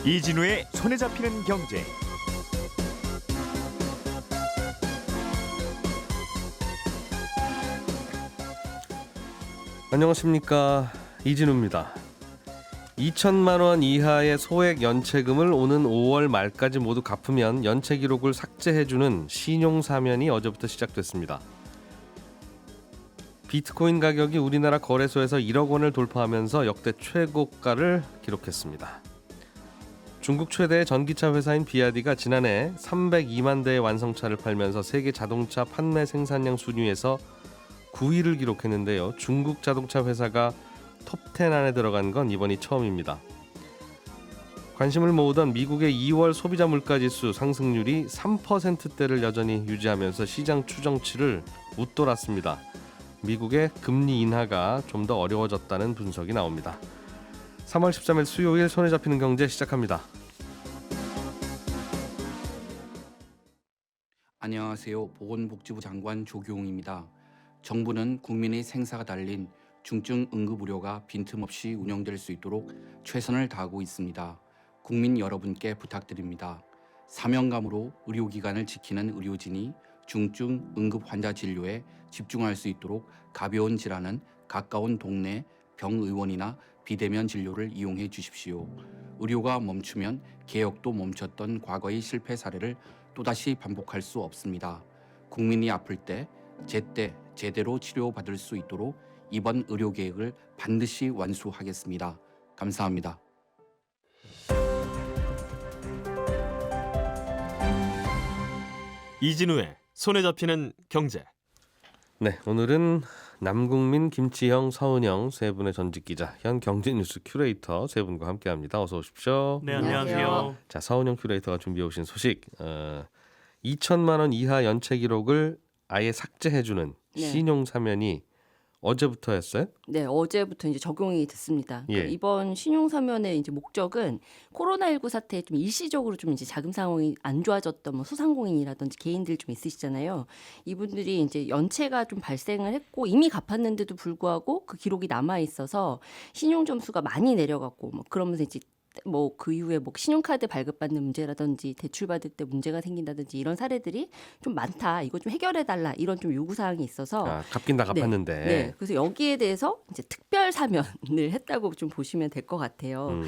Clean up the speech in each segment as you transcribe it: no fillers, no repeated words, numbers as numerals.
이진우의 손에 잡히는 경제. 안녕하십니까, 이진우입니다. 2천만 원 이하의 소액 연체금을 오는 5월 말까지 모두 갚으면 연체 기록을 삭제해주는 신용 사면이 어제부터 시작됐습니다. 비트코인 가격이 우리나라 거래소에서 1억 원을 돌파하면서 역대 최고가를 기록했습니다. 중국 최대의 전기차 회사인 비아디가 지난해 302만 대의 완성차를 팔면서 세계 자동차 판매 생산량 순위에서 9위를 기록했는데요. 중국 자동차 회사가 톱10 안에 들어간 건 이번이 처음입니다. 관심을 모으던 미국의 2월 소비자 물가지수 상승률이 3%대를 여전히 유지하면서 시장 추정치를 웃돌았습니다. 미국의 금리 인하가 좀 더 어려워졌다는 분석이 나옵니다. 3월 13일 수요일 손에 잡히는 경제 시작합니다. 안녕하세요. 보건복지부 장관 조규홍입니다. 정부는 국민의 생사가 달린 중증 응급의료가 빈틈없이 운영될 수 있도록 최선을 다하고 있습니다. 국민 여러분께 부탁드립니다. 사명감으로 의료기관을 지키는 의료진이 중증 응급 환자 진료에 집중할 수 있도록 가벼운 질환은 가까운 동네 병의원이나 비대면 진료를 이용해 주십시오. 의료가 멈추면 개혁도 멈췄던 과거의 실패 사례를 또다시 반복할 수 없습니다. 국민이 아플 때 제때 제대로 치료받을 수 있도록 이번 의료계획을 반드시 완수하겠습니다. 감사합니다. 이진우의 손에 잡히는 경제. 네, 오늘은 남국민, 김치형, 서은영 세 분의 전직 기자, 현 경제뉴스 큐레이터 세 분과 함께합니다. 어서 오십시오. 네, 안녕하세요. 자, 서은영 큐레이터가 준비해 오신 소식, 2천만 원 이하 연체 기록을 아예 삭제해주는 신용 사면이 어제부터였어요? 네, 어제부터 이제 적용이 됐습니다. 그러니까 예. 이번 신용사면의 이제 목적은 코로나19 사태에 좀 일시적으로 좀 이제 자금 상황이 안 좋아졌던 뭐 소상공인이라든지 개인들 좀 있으시잖아요. 이분들이 이제 연체가 좀 발생을 했고 이미 갚았는데도 불구하고 그 기록이 남아 있어서 신용 점수가 많이 내려갔고 뭐 그러면서 이제 뭐 그 이후에 뭐 신용카드 발급받는 문제라든지 대출 받을 때 문제가 생긴다든지 이런 사례들이 좀 많다. 이거 좀 해결해 달라. 이런 좀 요구 사항이 있어서 갚긴 다 갚았는데. 네. 그래서 여기에 대해서 이제 특별 사면을 했다고 좀 보시면 될 것 같아요.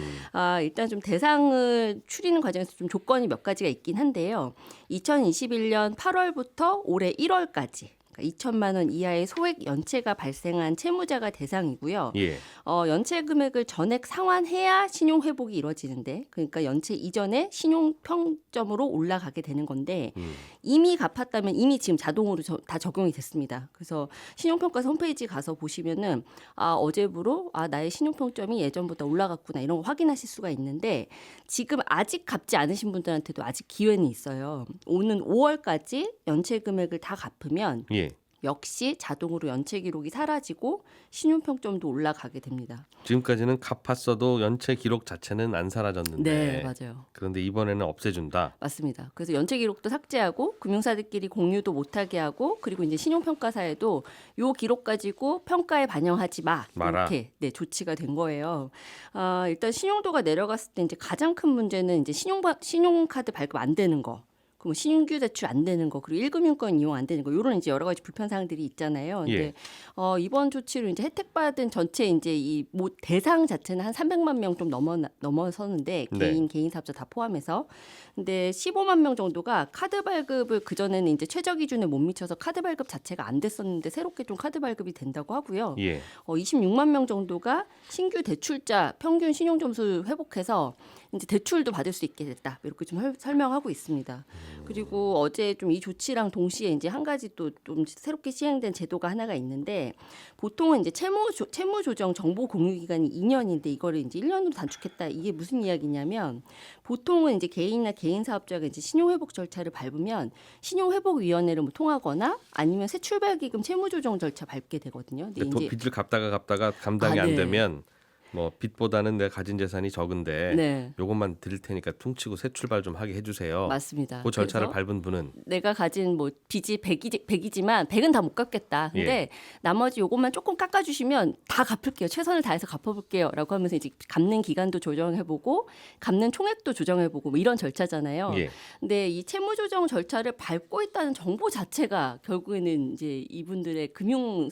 일단 좀 대상을 추리는 과정에서 좀 조건이 몇 가지가 있긴 한데요. 2021년 8월부터 올해 1월까지 2천만 원 이하의 소액 연체가 발생한 채무자가 대상이고요. 예. 연체 금액을 전액 상환해야 신용 회복이 이루어지는데, 그러니까 연체 이전에 신용 평점으로 올라가게 되는 건데 이미 갚았다면 이미 지금 자동으로 다 적용이 됐습니다. 그래서 신용평가사 홈페이지 가서 보시면은 어제부로 나의 신용 평점이 예전보다 올라갔구나 이런 거 확인하실 수가 있는데 지금 아직 갚지 않으신 분들한테도 아직 기회는 있어요. 오는 5월까지 연체 금액을 다 갚으면 예. 역시 자동으로 연체 기록이 사라지고 신용평점도 올라가게 됩니다. 지금까지는 갚았어도 연체 기록 자체는 안 사라졌는데. 네, 맞아요. 그런데 이번에는 없애준다. 맞습니다. 그래서 연체 기록도 삭제하고 금융사들끼리 공유도 못하게 하고 그리고 이제 신용평가사에도 요 기록 가지고 평가에 반영하지 마라. 이렇게 조치가 된 거예요. 일단 신용도가 내려갔을 때 이제 가장 큰 문제는 이제 신용카드 발급 안 되는 거. 그럼 신규 대출 안 되는 거, 그리고 1금융권 이용 안 되는 거, 이런 이제 여러 가지 불편 사항들이 있잖아요. 근데 예. 이번 조치로 이제 혜택받은 전체 이제 이 대상 자체는 한 300만 명 좀 넘어서는데 개인 사업자 다 포함해서. 근데 15만 명 정도가 카드 발급을 그 전에는 이제 최저 기준에 못 미쳐서 카드 발급 자체가 안 됐었는데 새롭게 좀 카드 발급이 된다고 하고요. 예. 26만 명 정도가 신규 대출자 평균 신용 점수 회복해서 이제 대출도 받을 수 있게 됐다. 이렇게 좀 설명하고 있습니다. 그리고 어제 좀 이 조치랑 동시에 이제 한 가지 또 좀 새롭게 시행된 제도가 하나가 있는데 보통은 이제 채무 조정 정보 공유 기간이 2년인데 이거를 이제 1년으로 단축했다. 이게 무슨 이야기냐면 보통은 이제 개인이나 개인 사업자가 이제 신용 회복 절차를 밟으면 신용 회복 위원회를 뭐 통하거나 아니면 새 출발 기금 채무 조정 절차 밟게 되거든요. 근데 빚을 갚다가 감당이 안 되면 뭐 빚보다는 내가 가진 재산이 적은데 네. 요것만 드릴 테니까 퉁치고 새 출발 좀 하게 해주세요. 맞습니다. 그 절차를 그래서 밟은 분은 내가 가진 뭐 빚이 100이지만 100은 다 못 갚겠다. 근데 나머지 요것만 조금 깎아주시면 다 갚을게요. 최선을 다해서 갚아볼게요라고 하면서 이제 갚는 기간도 조정해보고 갚는 총액도 조정해보고 뭐 이런 절차잖아요. 예. 근데 이 채무 조정 절차를 밟고 있다는 정보 자체가 결국에는 이제 이분들의 금융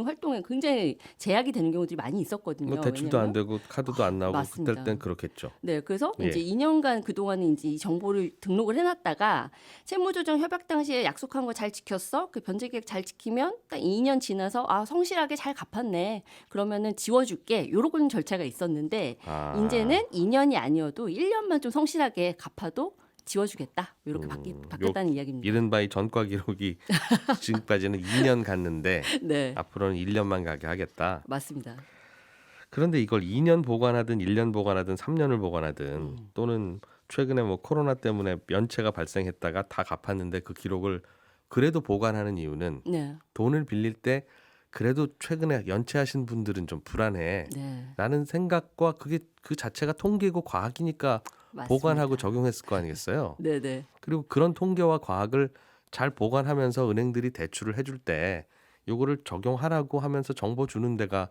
활동에 굉장히 제약이 되는 경우들이 많이 있었거든요. 뭐 대출도 왜냐면 안 되고 카드도 안 나오고 맞습니다. 그때 땐 그렇겠죠. 네, 그래서 예. 이제 2년간 그동안은 이제 이 정보를 등록을 해놨다가 채무조정 협약 당시에 약속한 거 잘 지켰어? 그 변제계획 잘 지키면 딱 2년 지나서 아 성실하게 잘 갚았네. 그러면은 지워줄게. 요런 절차가 있었는데 아. 이제는 2년이 아니어도 1년만 좀 성실하게 갚아도 지워주겠다. 이렇게 바뀌었다는 이야기입니다. 이른바 이 전과 기록이 지금까지는 2년 갔는데 네, 앞으로는 1년만 가게 하겠다. 맞습니다. 그런데 이걸 2년 보관하든 1년 보관하든 3년을 보관하든 또는 최근에 뭐 코로나 때문에 면체가 발생했다가 다 갚았는데 그 기록을 그래도 보관하는 이유는 네, 돈을 빌릴 때 그래도 최근에 연체하신 분들은 좀 불안해. 네, 라는 생각과 그게 그 자체가 통계고 과학이니까 맞습니다. 보관하고 적용했을 거 아니겠어요. 네, 네, 그리고 그런 통계와 과학을 잘 보관하면서 은행들이 대출을 해줄 때 요거를 적용하라고 하면서 정보 주는 데가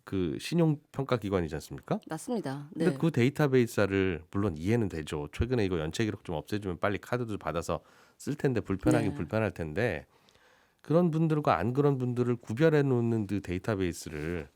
그 신용평가기관이지 않습니까? 맞습니다. 근데 네, 그 데이터베이스를 물론 이해는 되죠. 최근에 이거 연체 기록 좀 없애주면 빨리 카드도 받아서 쓸 텐데 불편하긴 네. 불편할 텐데 그런 분들과 안 그런 분들을 구별해 놓는 그 데이터베이스를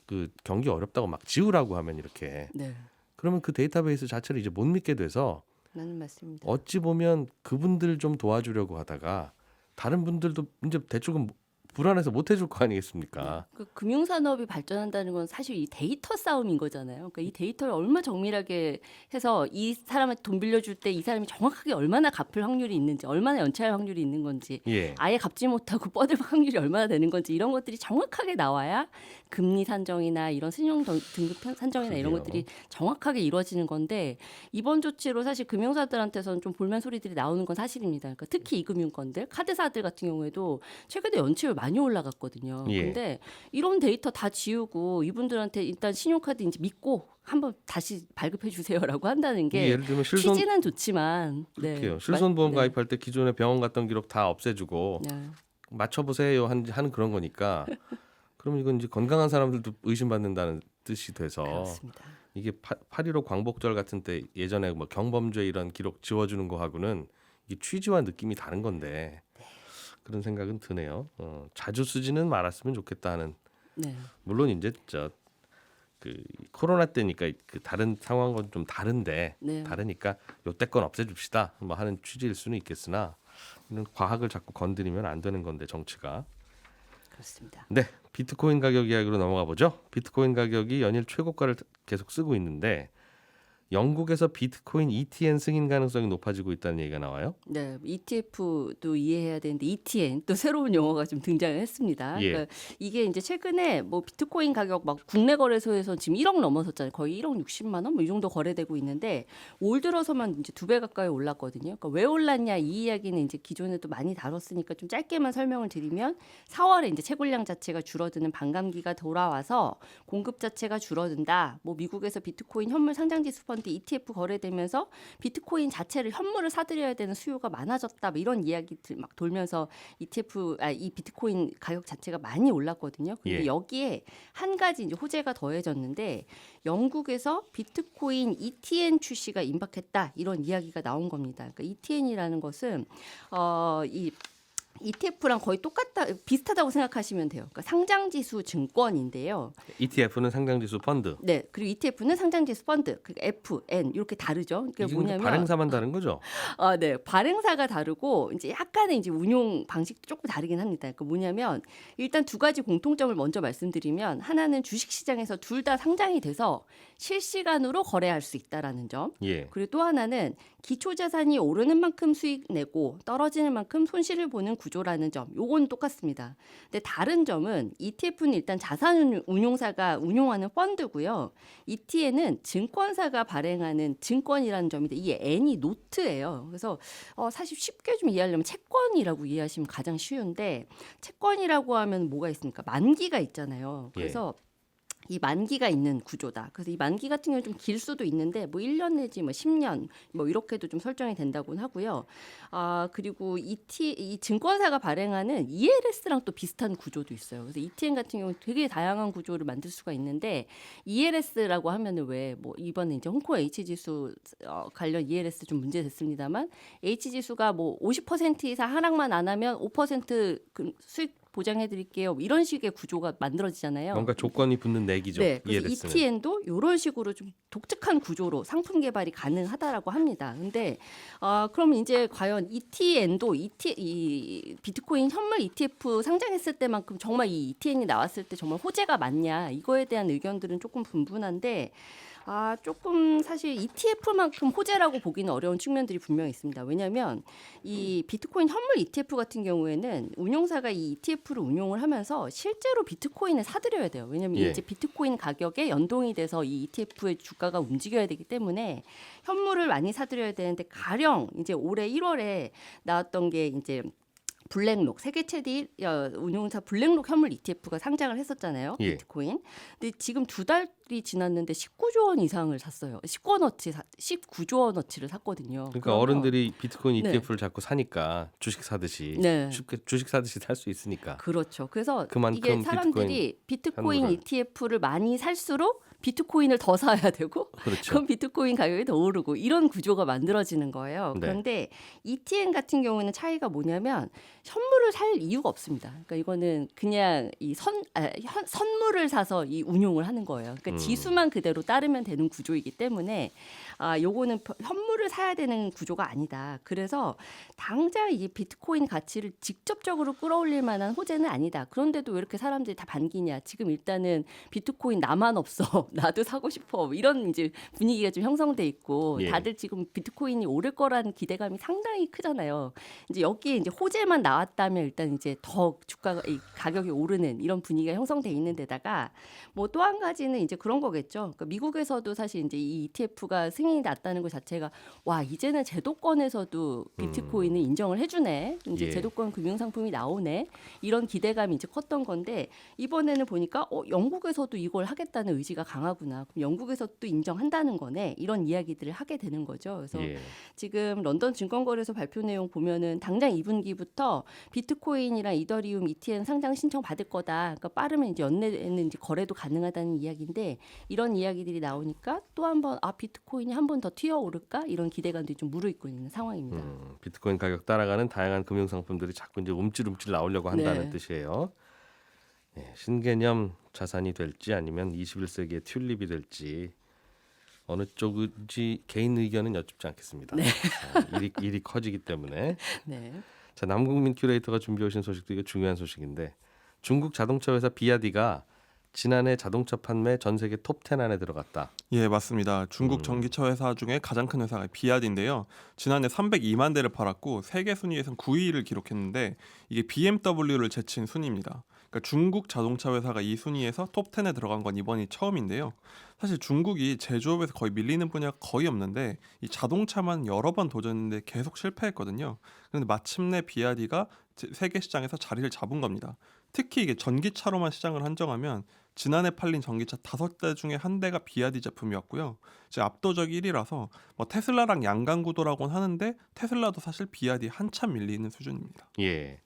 그 경기 어렵다고 막 지우라고 하면 이렇게 네, 그러면 그 데이터베이스 자체를 이제 못 믿게 돼서 맞는 말씀입니다. 어찌 보면 그분들 좀 도와주려고 하다가 다른 분들도 이제 대출금 불안해서 못 해줄 거 아니겠습니까? 그 금융산업이 발전한다는 건 사실 이 데이터 싸움인 거잖아요. 그러니까 이 데이터를 얼마나 정밀하게 해서 이 사람한테 돈 빌려줄 때 이 사람이 정확하게 얼마나 갚을 확률이 있는지, 얼마나 연체할 확률이 있는 건지, 예. 아예 갚지 못하고 뻗을 확률이 얼마나 되는 건지 이런 것들이 정확하게 나와야 금리 산정이나 이런 신용 등급 산정이나 이런 그러게요. 것들이 정확하게 이루어지는 건데 이번 조치로 사실 금융사들한테서는 좀 볼멘 소리들이 나오는 건 사실입니다. 그러니까 특히 이금융권들, 카드사들 같은 경우에도 최근에 연체율 많이 올라갔거든요. 예. 근데 이런 데이터 다 지우고 이분들한테 일단 신용카드 이제 믿고 한번 다시 발급해 주세요라고 한다는 이게 게 예를 들면 실손 취지는 좋지만 그렇게요. 실손보험 네. 가입할 때 기존에 병원 갔던 기록 다 없애주고 네. 맞춰보세요 하는 그런 거니까 그럼 이건 이제 건강한 사람들도 의심받는다는 뜻이 돼서 그렇습니다. 이게 8.15 광복절 같은 때 예전에 뭐 경범죄 이런 기록 지워주는 거하고는 이게 취지와 느낌이 다른 건데 그런 생각은 드네요. 자주 쓰지는 말았으면 좋겠다 하는 네. 물론 이제 그 코로나 때니까 그 다른 상황은 좀 다른데 네. 다르니까 요때 건 없애줍시다 뭐 하는 취지일 수는 있겠으나 이런 과학을 자꾸 건드리면 안 되는 건데 정치가. 그렇습니다. 네, 비트코인 가격 이야기로 넘어가 보죠. 비트코인 가격이 연일 최고가를 계속 쓰고 있는데 영국에서 비트코인 ETN 승인 가능성이 높아지고 있다는 얘기가 나와요. 네, ETF도 이해해야 되는데 ETN 또 새로운 용어가 좀 등장했습니다. 예. 그러니까 이게 이제 최근에 뭐 비트코인 가격 막 국내 거래소에서 지금 1억 넘어섰잖아요. 거의 1억 60만 원 뭐 이 정도 거래되고 있는데 올 들어서만 이제 2배 가까이 올랐거든요. 그러니까 왜 올랐냐 이 이야기는 이제 기존에도 많이 다뤘으니까 좀 짧게만 설명을 드리면 4월에 이제 채굴량 자체가 줄어드는 반감기가 돌아와서 공급 자체가 줄어든다. 뭐 미국에서 비트코인 현물 상장지수 펀드 ETF 거래되면서 비트코인 자체를 현물을 사들여야 되는 수요가 많아졌다. 뭐 이런 이야기들 막 돌면서 이 비트코인 가격 자체가 많이 올랐거든요. 근데 예. 여기에 한 가지 이제 호재가 더해졌는데 영국에서 비트코인 ETN 출시가 임박했다. 이런 이야기가 나온 겁니다. 그러니까 ETN이라는 것은 이 ETF랑 거의 비슷하다고 생각하시면 돼요. 그러니까 상장지수 증권인데요. ETF는 상장지수 펀드. 네, 그리고 ETF는 상장지수 펀드, 그러니까 F, N 이렇게 다르죠. 그게 이게 뭐냐면 발행사만 다른 거죠. 네, 발행사가 다르고 이제 약간의 이제 운용 방식도 조금 다르긴 합니다. 그러니까 뭐냐면 일단 두 가지 공통점을 먼저 말씀드리면 하나는 주식시장에서 둘 다 상장이 돼서 실시간으로 거래할 수 있다라는 점. 예. 그리고 또 하나는 기초자산이 오르는 만큼 수익 내고 떨어지는 만큼 손실을 보는 구조라는 점. 요건 똑같습니다. 근데 다른 점은 ETF는 일단 자산 운용사가 운용하는 펀드고요. ETN은 증권사가 발행하는 증권이라는 점인데 이게 N이 노트예요. 그래서 사실 쉽게 좀 이해하려면 채권이라고 이해하시면 가장 쉬운데 채권이라고 하면 뭐가 있습니까? 만기가 있잖아요. 그래서 이 만기가 있는 구조다. 그래서 이 만기 같은 경우는 좀 길 수도 있는데 뭐 1년 내지 뭐 10년 뭐 이렇게도 좀 설정이 된다고는 하고요. 그리고 이 증권사가 발행하는 ELS랑 또 비슷한 구조도 있어요. 그래서 ETN 같은 경우는 되게 다양한 구조를 만들 수가 있는데 ELS라고 하면은 왜 뭐 이번에 이제 홍콩 H 지수 관련 ELS 좀 문제 됐습니다만 H 지수가 뭐 50% 이상 하락만 안 하면 5% 수익 보장해 드릴게요. 이런 식의 구조가 만들어지잖아요. 뭔가 조건이 붙는 내기죠. 네, 그래서 ELS는. ETN도 이런 식으로 좀 독특한 구조로 상품 개발이 가능하다라고 합니다. 근데 그럼 이제 과연 ETN도 이 비트코인 현물 ETF 상장했을 때만큼 정말 이 ETN이 나왔을 때 정말 호재가 맞냐 이거에 대한 의견들은 조금 분분한데 조금 사실 ETF만큼 호재라고 보기는 어려운 측면들이 분명히 있습니다. 왜냐하면 이 비트코인 현물 ETF 같은 경우에는 운용사가 이 ETF를 운용을 하면서 실제로 비트코인을 사들여야 돼요. 왜냐하면 예. 이제 비트코인 가격에 연동이 돼서 이 ETF의 주가가 움직여야 되기 때문에 현물을 많이 사들여야 되는데 가령 이제 올해 1월에 나왔던 게 이제 블랙록 세계 최대 운용사 블랙록 현물 ETF가 상장을 했었잖아요. 예. 비트코인. 근데 지금 2달이 지났는데 19조 원 이상을 샀어요. 19조 원어치를 샀거든요. 그러니까 그러면 어른들이 비트코인 네. ETF를 자꾸 사니까 주식 사듯이 네. 쉽게 주식 사듯이 살 수 있으니까. 그렇죠. 그래서 그만큼 이게 사람들이 비트코인 현물을. ETF를 많이 살수록 비트코인을 더 사야 되고 그렇죠. 그럼 비트코인 가격이 더 오르고 이런 구조가 만들어지는 거예요. 네. 그런데 ETN 같은 경우는 차이가 뭐냐면 현물을 살 이유가 없습니다. 그러니까 이거는 그냥 선물을 사서 이 운용을 하는 거예요. 그러니까 지수만 그대로 따르면 되는 구조이기 때문에 요거는 현물을 사야 되는 구조가 아니다. 그래서 당장 이 비트코인 가치를 직접적으로 끌어올릴 만한 호재는 아니다. 그런데도 왜 이렇게 사람들이 다 반기냐? 지금 일단은 비트코인 나만 없어. 나도 사고 싶어. 이런 이제 분위기가 좀 형성돼 있고 예. 다들 지금 비트코인이 오를 거라는 기대감이 상당히 크잖아요. 이제 여기에 이제 호재만 나왔다면 일단 이제 더 주가가 가격이 오르는 이런 분위기가 형성돼 있는 데다가 뭐 또 한 가지는 이제 그런 거겠죠. 그러니까 미국에서도 사실 이제 이 ETF가 승인이 났다는 것 자체가 와 이제는 제도권에서도 비트코인을 인정을 해주네. 이제 예. 제도권 금융상품이 나오네. 이런 기대감이 이제 컸던 건데 이번에는 보니까 영국에서도 이걸 하겠다는 의지가 강하구나. 그럼 영국에서 또 인정한다는 거네. 이런 이야기들을 하게 되는 거죠. 그래서 예. 지금 런던 증권거래소 발표 내용 보면은 당장 2분기부터 비트코인이랑 이더리움 ETN 상장 신청 받을 거다. 그러니까 빠르면 이제 연내에는 이제 거래도 가능하다는 이야기인데 이런 이야기들이 나오니까 또 한번 비트코인이 한 번 더 튀어오를까 이런 기대감들이 좀 무르익고 있는 상황입니다. 비트코인 가격 따라가는 다양한 금융 상품들이 자꾸 이제 움찔움찔 나오려고 한다는 네. 뜻이에요. 예, 신개념 자산이 될지 아니면 21세기의 튤립이 될지 어느 쪽인지 개인 의견은 여쭙지 않겠습니다. 일이 커지기 때문에. 네. 자, 남국민 큐레이터가 준비해 오신 소식도 이게 중요한 소식인데 중국 자동차 회사 비아디가 지난해 자동차 판매 전 세계 톱10 안에 들어갔다. 예, 맞습니다. 중국 전기차 회사 중에 가장 큰 회사가 비아디인데요. 지난해 302만 대를 팔았고 세계 순위에서는 9위를 기록했는데 이게 BMW를 제친 순위입니다. 그러니까 중국 자동차 회사가 이 순위에서 톱10에 들어간 건 이번이 처음인데요. 사실 중국이 제조업에서 거의 밀리는 분야가 거의 없는데 이 자동차만 여러 번 도전했는데 계속 실패했거든요. 그런데 마침내 비아디가 세계 시장에서 자리를 잡은 겁니다. 특히 이게 전기차로만 시장을 한정하면 지난해 팔린 전기차 5대 중에 한 대가 비아디 제품이었고요. 이제 압도적 1위라서 뭐 테슬라랑 양강 구도라고는 하는데 테슬라도 사실 비아디 한참 밀리는 수준입니다. 예.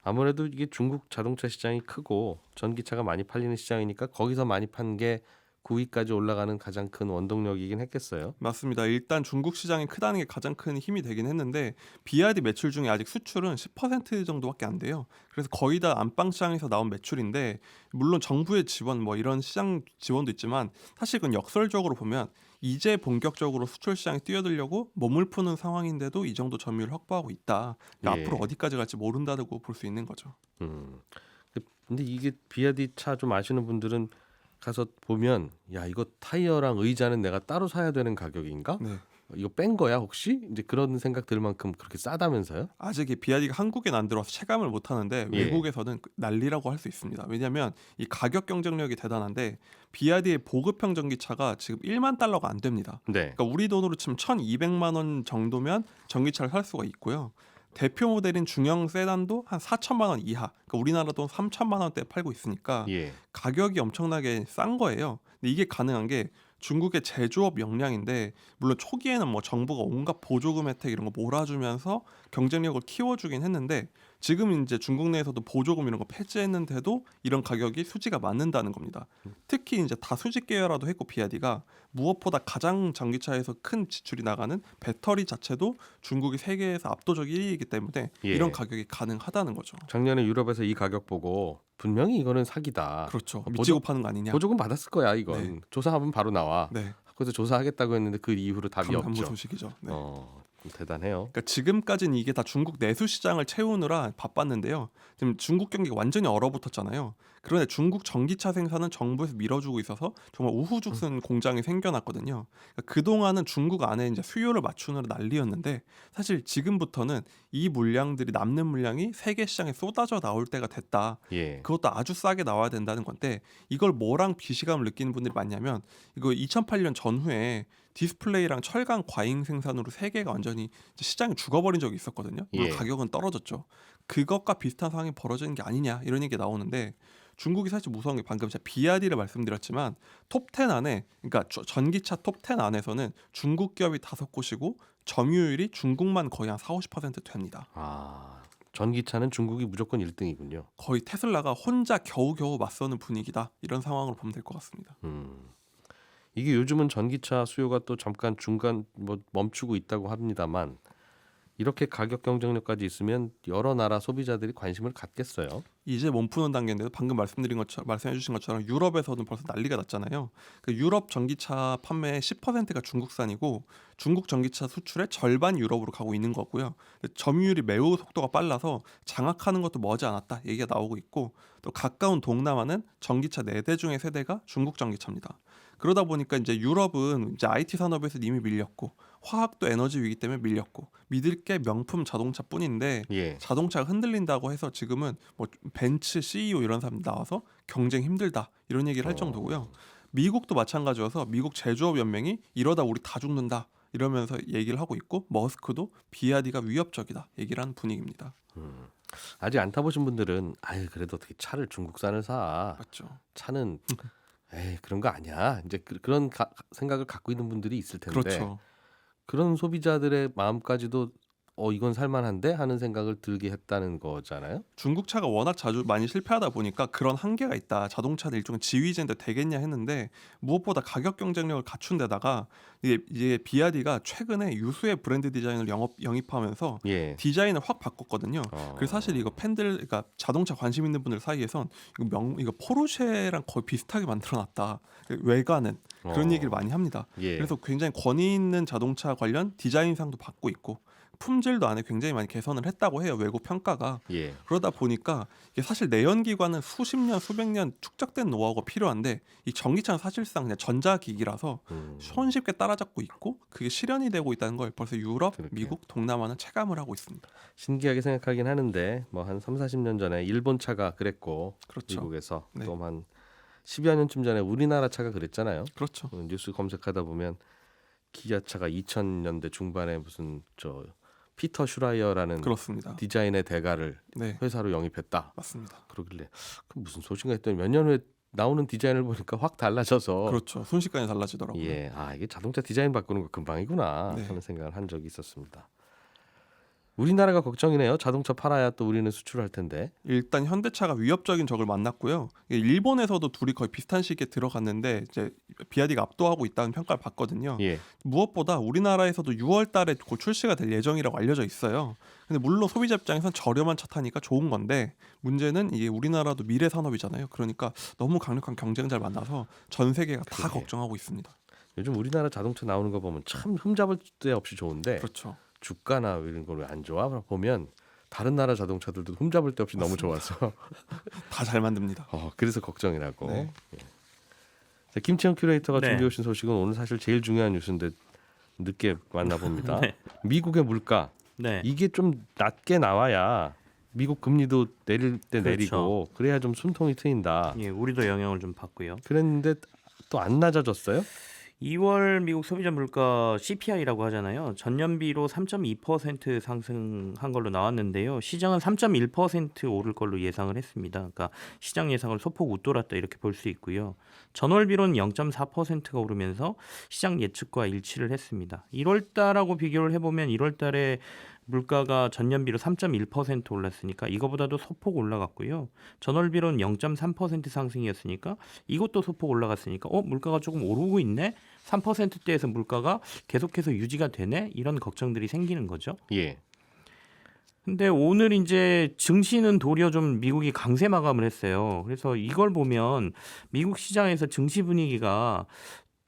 아무래도 이게 중국 자동차 시장이 크고 전기차가 많이 팔리는 시장이니까 거기서 많이 판 게 9위까지 올라가는 가장 큰 원동력이긴 했겠어요. 맞습니다. 일단 중국 시장이 크다는 게 가장 큰 힘이 되긴 했는데 비아디 매출 중에 아직 수출은 10% 정도밖에 안 돼요. 그래서 거의 다 안방 시장에서 나온 매출인데 물론 정부의 지원 뭐 이런 시장 지원도 있지만 사실 그건 역설적으로 보면 이제 본격적으로 수출 시장에 뛰어들려고 몸을 푸는 상황인데도 이 정도 점유율을 확보하고 있다. 그러니까 예. 앞으로 어디까지 갈지 모른다고 볼 수 있는 거죠. 근데 이게 비아디 차 좀 아시는 분들은 가서 보면 야 이거 타이어랑 의자는 내가 따로 사야 되는 가격인가? 네. 이거 뺀 거야 혹시? 이제 그런 생각 들 만큼 그렇게 싸다면서요? 아직 이 비아디가 한국엔 안 들어와서 체감을 못 하는데 예. 외국에서는 난리라고 할 수 있습니다. 왜냐하면 이 가격 경쟁력이 대단한데 비아디의 보급형 전기차가 지금 1만 달러가 안 됩니다. 네. 그러니까 우리 돈으로 치면 1,200만 원 정도면 전기차를 살 수가 있고요. 대표 모델인 중형 세단도 한 4천만 원 이하, 그러니까 우리나라 돈 3천만 원대에 팔고 있으니까 예. 가격이 엄청나게 싼 거예요. 근데 이게 가능한 게 중국의 제조업 역량인데, 물론 초기에는 뭐 정부가 온갖 보조금 혜택 이런 거 몰아주면서 경쟁력을 키워주긴 했는데, 지금 이제 중국 내에서도 보조금 이런 거 폐지했는데도 이런 가격이 수지가 맞는다는 겁니다. 특히 이제 다 수직 계열화도 했고 비아디가 무엇보다 가장 전기차에서 큰 지출이 나가는 배터리 자체도 중국이 세계에서 압도적 1위이기 때문에 예. 이런 가격이 가능하다는 거죠. 작년에 유럽에서 이 가격 보고 분명히 이거는 사기다. 그렇죠. 보조- 미치고 파는 거 아니냐. 보조금 받았을 거야 이건. 네. 조사하면 바로 나와. 네. 그래서 조사하겠다고 했는데 그 이후로 답이 강간무 없죠. 소식이죠. 네. 좀 대단해요. 그러니까 지금까지는 이게 다 중국 내수 시장을 채우느라 바빴는데요. 지금 중국 경기가 완전히 얼어붙었잖아요. 그런데 중국 전기차 생산은 정부에서 밀어주고 있어서 정말 우후죽순 공장이 생겨났거든요. 그러니까 그동안은 중국 안에 이제 수요를 맞추느라 난리였는데, 사실 지금부터는 이 물량들이 남는 물량이 세계 시장에 쏟아져 나올 때가 됐다. 예. 그것도 아주 싸게 나와야 된다는 건데, 이걸 뭐랑 비시감을 느끼는 분들이 많냐면, 이거 2008년 전후에 디스플레이랑 철강 과잉 생산으로 세계가 완전히 이제 시장이 죽어버린 적이 있었거든요. 물론 예. 가격은 떨어졌죠. 그것과 비슷한 상황이 벌어지는 게 아니냐 이런 얘기가 나오는데, 중국이 사실 무서운 게 방금 제가 비아디를 말씀드렸지만 톱10 안에, 그러니까 전기차 톱10 안에서는 중국 기업이 5곳이고 점유율이 중국만 거의 한 40-50% 됩니다. 아, 전기차는 중국이 무조건 1등이군요. 거의 테슬라가 혼자 겨우겨우 맞서는 분위기다, 이런 상황으로 보면 될 것 같습니다. 이게 요즘은 전기차 수요가 또 잠깐 중간 뭐 멈추고 있다고 합니다만, 이렇게 가격 경쟁력까지 있으면 여러 나라 소비자들이 관심을 갖겠어요. 이제 몸 푸는 단계인데도 방금 말씀해주신 것처럼 유럽에서는 벌써 난리가 났잖아요. 그 유럽 전기차 판매의 10%가 중국산이고 중국 전기차 수출의 절반 유럽으로 가고 있는 거고요. 점유율이 매우 속도가 빨라서 장악하는 것도 머지않았다 얘기가 나오고 있고, 또 가까운 동남아는 전기차 4대 중의 3대가 중국 전기차입니다. 그러다 보니까 이제 유럽은 이제 IT 산업에서 이미 밀렸고, 화학도 에너지 위기 때문에 밀렸고, 믿을 게 명품 자동차뿐인데 예. 자동차가 흔들린다고 해서 지금은 뭐 벤츠 CEO 이런 사람들 나와서 경쟁 힘들다 이런 얘기를 할 정도고요. 미국도 마찬가지여서 미국 제조업 연맹이 이러다 우리 다 죽는다 이러면서 얘기를 하고 있고, 머스크도 비아디가 위협적이다 얘기를 하는 분위기입니다. 아직 안 타보신 분들은 아유 그래도 어떻게 차를 중국산을 사. 맞죠? 차는 에이 그런 거 아니야. 이제 그런 생각을 갖고 있는 분들이 있을 텐데, 그렇죠. 그런 소비자들의 마음까지도 이건 살만한데 하는 생각을 들게 했다는 거잖아요. 중국 차가 워낙 자주 많이 실패하다 보니까 그런 한계가 있다. 자동차는 일종의 지휘제인데 되겠냐 했는데, 무엇보다 가격 경쟁력을 갖춘 데다가 이게 비아디가 최근에 유수의 브랜드 디자인을 영입하면서 예. 디자인을 확 바꿨거든요. 그래서 사실 이거 팬들, 그러니까 자동차 관심 있는 분들 사이에선 이거 포르쉐랑 거의 비슷하게 만들어놨다. 외관은 그런 얘기를 많이 합니다. 예. 그래서 굉장히 권위 있는 자동차 관련 디자인상도 받고 있고, 품질도 안에 굉장히 많이 개선을 했다고 해요. 외국 평가가. 예. 그러다 보니까 이게 사실 내연기관은 수십 년, 수백 년 축적된 노하우가 필요한데, 이 전기차는 사실상 그냥 전자기기라서 손쉽게 따라잡고 있고 그게 실현이 되고 있다는 걸 벌써 유럽, 그렇게. 미국, 동남아는 체감을 하고 있습니다. 신기하게 생각하긴 하는데 뭐 한 3-40년 전에 일본 차가 그랬고, 그렇죠. 미국에서 네. 또 한 10여 년쯤 전에 우리나라 차가 그랬잖아요. 그렇죠. 뉴스 검색하다 보면 기아차가 2000년대 중반에 무슨 피터 슈라이어라는 그렇습니다. 디자인의 대가를 네, 회사로 영입했다. 맞습니다. 그러길래 그 무슨 소식인가 했더니 몇 년 후에 나오는 디자인을 보니까 확 달라져서 그렇죠. 순식간에 달라지더라고요. 예, 이게 자동차 디자인 바꾸는 거 금방이구나 네. 하는 생각을 한 적이 있었습니다. 우리나라가 걱정이네요. 자동차 팔아야 또 우리는 수출할 텐데. 일단 현대차가 위협적인 적을 만났고요. 일본에서도 둘이 거의 비슷한 시기에 들어갔는데 이제 비아디가 압도하고 있다는 평가를 받거든요. 예, 무엇보다 우리나라에서도 6월 달에 곧 출시가 될 예정이라고 알려져 있어요. 근데 물론 소비자 입장에선 저렴한 차 타니까 좋은 건데, 문제는 이게 우리나라도 미래 산업이잖아요. 그러니까 너무 강력한 경쟁자를 만나서 전 세계가 다 그러게. 걱정하고 있습니다. 요즘 우리나라 자동차 나오는 거 보면 참 흠잡을 데 없이 좋은데 그렇죠. 주가나 이런 걸 왜 안 좋아? 보면 다른 나라 자동차들도 흠잡을 데 없이 너무 좋아서 다 잘 만듭니다. 그래서 걱정이라고. 네. 예. 자, 김채영 큐레이터가 네. 준비해 오신 소식은 오늘 사실 제일 중요한 뉴스인데 늦게 만나봅니다. 네. 미국의 물가 네. 이게 좀 낮게 나와야 미국 금리도 내릴 때 그렇죠. 내리고 그래야 좀 숨통이 트인다. 예, 우리도 영향을 좀 받고요. 그랬는데 또 안 낮아졌어요? 2월 미국 소비자 물가 CPI라고 하잖아요. 전년비로 3.2% 상승한 걸로 나왔는데요. 시장은 3.1% 오를 걸로 예상을 했습니다. 그러니까 시장 예상을 소폭 웃돌았다 이렇게 볼 수 있고요. 전월비로는 0.4%가 오르면서 시장 예측과 일치를 했습니다. 1월 달하고 비교를 해보면 1월 달에 물가가 전년비로 3.1% 올랐으니까 이거보다도 소폭 올라갔고요. 전월비로는 0.3% 상승이었으니까 이것도 소폭 올라갔으니까 물가가 조금 오르고 있네? 3%대에서 물가가 계속해서 유지가 되네? 이런 걱정들이 생기는 거죠. 예. 근데 오늘 이제 증시는 도리어 좀 미국이 강세 마감을 했어요. 그래서 이걸 보면 미국 시장에서 증시 분위기가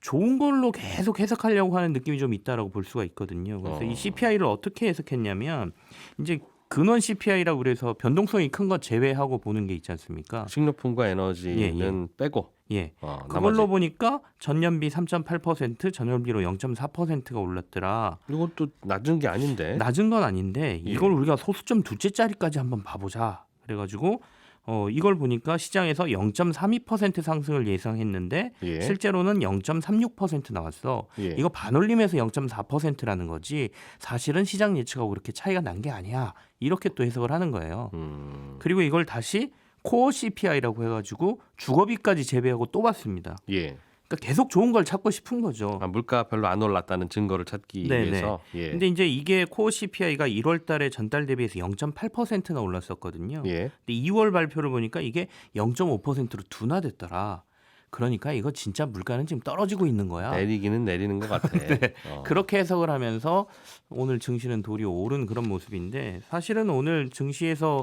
좋은 걸로 계속 해석하려고 하는 느낌이 좀 있다라고 볼 수가 있거든요. 그래서 이 CPI를 어떻게 해석했냐면 이제 근원 CPI라고 그래서 변동성이 큰 것 제외하고 보는 게 있지 않습니까? 식료품과 에너지는 예. 빼고 예. 나머지. 그걸로 보니까 전년비 3.8%, 전월비로 0.4%가 올랐더라. 이것도 낮은 게 아닌데. 낮은 건 아닌데 이걸 우리가 소수점 둘째 자리까지 한번 봐보자. 그래가지고 이걸 보니까 시장에서 0.32% 상승을 예상했는데 예. 실제로는 0.36% 나왔어. 예. 이거 반올림에서 0.4%라는 거지 사실은 시장 예측하고 그렇게 차이가 난 게 아니야. 이렇게 또 해석을 하는 거예요. 그리고 이걸 다시 코어 CPI라고 해가지고 주거비까지 제외하고 또 봤습니다. 예. 그러니까 계속 좋은 걸 찾고 싶은 거죠. 물가 별로 안 올랐다는 증거를 찾기 네네. 위해서. 예. 근데 이제 이게 코어 CPI가 1월 달에 전달 대비해서 0.8%나 올랐었거든요. 예. 근데 2월 발표를 보니까 이게 0.5%로 둔화됐더라. 그러니까 이거 진짜 물가는 지금 떨어지고 있는 거야. 내리기는 내리는 것 같아. 네. 그렇게 해석을 하면서 오늘 증시는 도리어 오른 그런 모습인데 사실은 오늘 증시에서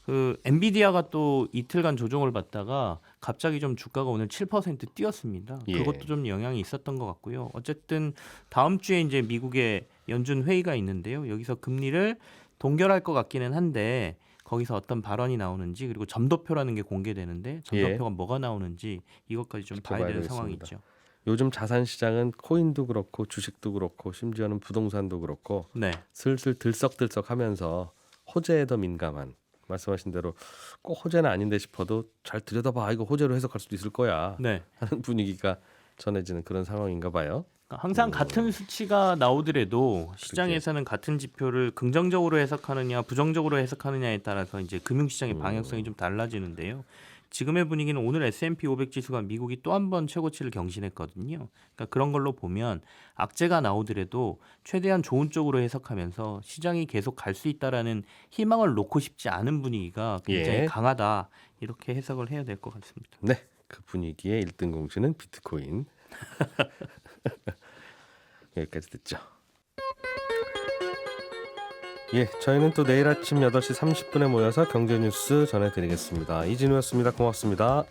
그 엔비디아가 또 이틀간 조정을 받다가 갑자기 좀 주가가 오늘 7% 뛰었습니다. 예. 그것도 좀 영향이 있었던 것 같고요. 어쨌든 다음 주에 이제 미국의 연준 회의가 있는데요. 여기서 금리를 동결할 것 같기는 한데 거기서 어떤 발언이 나오는지 그리고 점도표라는 게 공개되는데 점도표가 뭐가 나오는지 이것까지 좀 봐야 되는 지켜봐야 상황이 되겠습니다. 있죠. 요즘 자산 시장은 코인도 그렇고 주식도 그렇고 심지어는 부동산도 그렇고 네. 슬슬 들썩들썩하면서 호재에 더 민감한 말씀하신 대로 꼭 호재는 아닌데 싶어도 잘 들여다봐 이거 호재로 해석할 수도 있을 거야 네. 하는 분위기가 전해지는 그런 상황인가 봐요. 항상 같은 수치가 나오더라도 시장에서는 같은 지표를 긍정적으로 해석하느냐 부정적으로 해석하느냐에 따라서 이제 금융시장의 방향성이 좀 달라지는데요. 지금의 분위기는 오늘 S&P 500 지수가 미국이 또 한 번 최고치를 경신했거든요. 그러니까 그런 걸로 보면 악재가 나오더라도 최대한 좋은 쪽으로 해석하면서 시장이 계속 갈 수 있다라는 희망을 놓고 싶지 않은 분위기가 굉장히 예. 강하다. 이렇게 해석을 해야 될 것 같습니다. 네, 그 분위기의 1등 공신은 비트코인. 여기까지 듣죠. 예, 저희는 또 내일 아침 8시 30분에 모여서 경제 뉴스 전해드리겠습니다. 이진우였습니다. 고맙습니다.